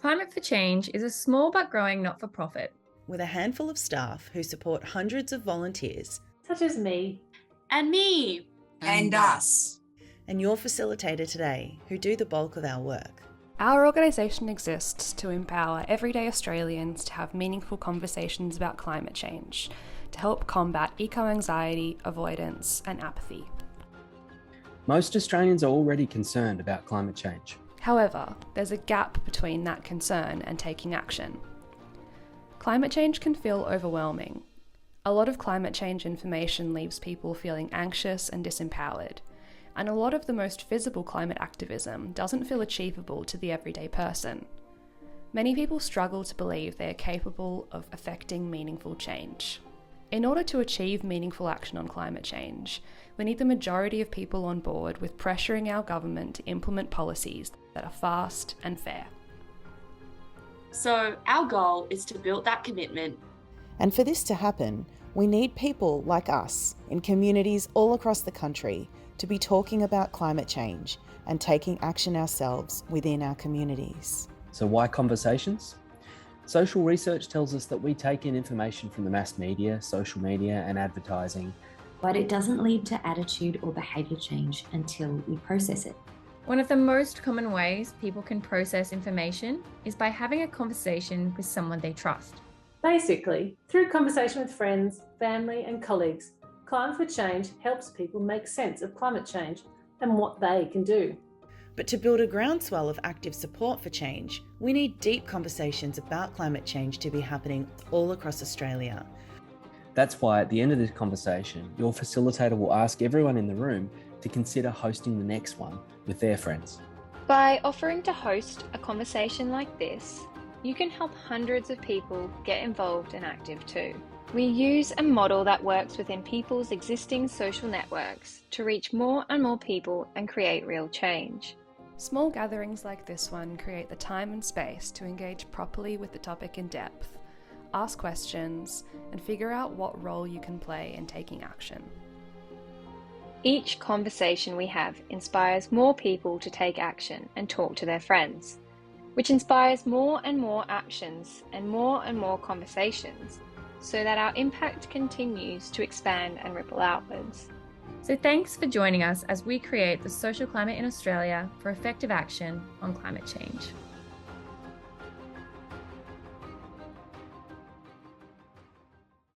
Climate for Change is a small but growing not-for-profit. With a handful of staff who support hundreds of volunteers. Such as me. And me. And us. And your facilitator today, who do the bulk of our work. Our organisation exists to empower everyday Australians to have meaningful conversations about climate change, to help combat eco-anxiety, avoidance and apathy. Most Australians are already concerned about climate change. However, there's a gap between that concern and taking action. Climate change can feel overwhelming. A lot of climate change information leaves people feeling anxious and disempowered, and a lot of the most visible climate activism doesn't feel achievable to the everyday person. Many people struggle to believe they are capable of affecting meaningful change. In order to achieve meaningful action on climate change, we need the majority of people on board with pressuring our government to implement policies that are fast and fair. So our goal is to build that commitment. And for this to happen, we need people like us in communities all across the country to be talking about climate change and taking action ourselves within our communities. So why conversations? Social research tells us that we take in information from the mass media, social media and advertising. But it doesn't lead to attitude or behaviour change until we process it. One of the most common ways people can process information is by having a conversation with someone they trust. Basically, through conversation with friends, family and colleagues, Climate for Change helps people make sense of climate change and what they can do. But to build a groundswell of active support for change, we need deep conversations about climate change to be happening all across Australia. That's why at the end of this conversation, your facilitator will ask everyone in the room to consider hosting the next one with their friends. By offering to host a conversation like this, you can help hundreds of people get involved and active too. We use a model that works within people's existing social networks to reach more and more people and create real change. Small gatherings like this one create the time and space to engage properly with the topic in depth, ask questions, and figure out what role you can play in taking action. Each conversation we have inspires more people to take action and talk to their friends, which inspires more and more actions and more conversations, so that our impact continues to expand and ripple outwards. So thanks for joining us as we create the social climate in Australia for effective action on climate change.